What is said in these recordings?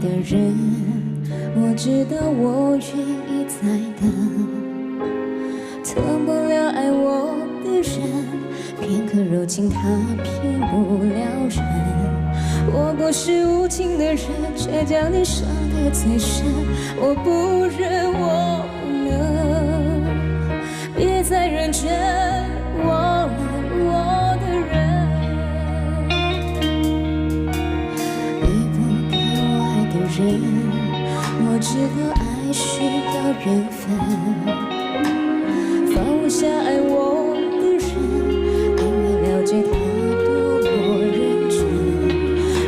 的人，我知道我愿意再等。疼不了爱我的人，片刻柔情他骗不了人。我不是无情的人，却将你伤得最深。我不忍，我不能，别再认真忘了我的人。你不给我爱的人，我知道爱需要缘分。放不下爱我的人，因为了解他多么认真。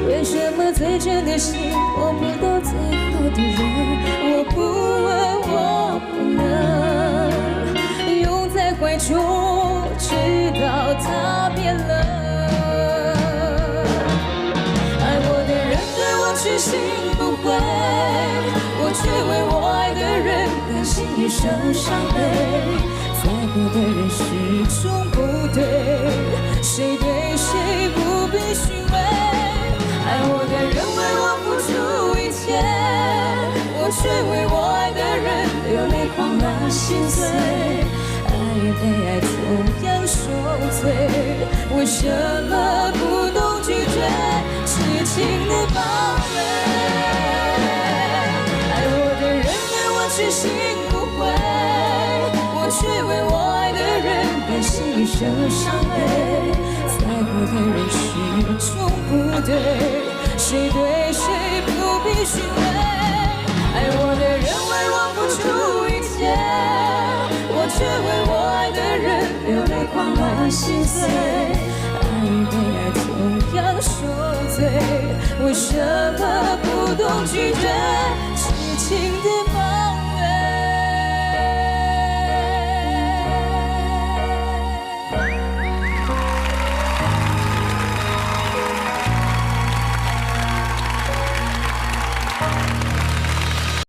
为什么最真的心碰不到最好的人？我不问，我不能拥在怀中，直到他变冷。爱我的人对我痴心不悔，我却为我爱的人甘心一生伤悲。在乎的人始终不对，谁对谁不必虚伪。爱我的人为我付出一切，我却为我爱的人流泪狂乱心碎。爱与被爱同样受罪，为什么不懂拒绝痴情的堡垒？爱我的人对我痴心不悔，我却为我爱的人甘心一生伤悲。在乎的人始终不对，谁对谁不必虚伪。爱我的人为我付出一切，我却为我爱的人流泪狂乱心碎。爱与被爱同样受罪，为什么不懂拒绝痴情的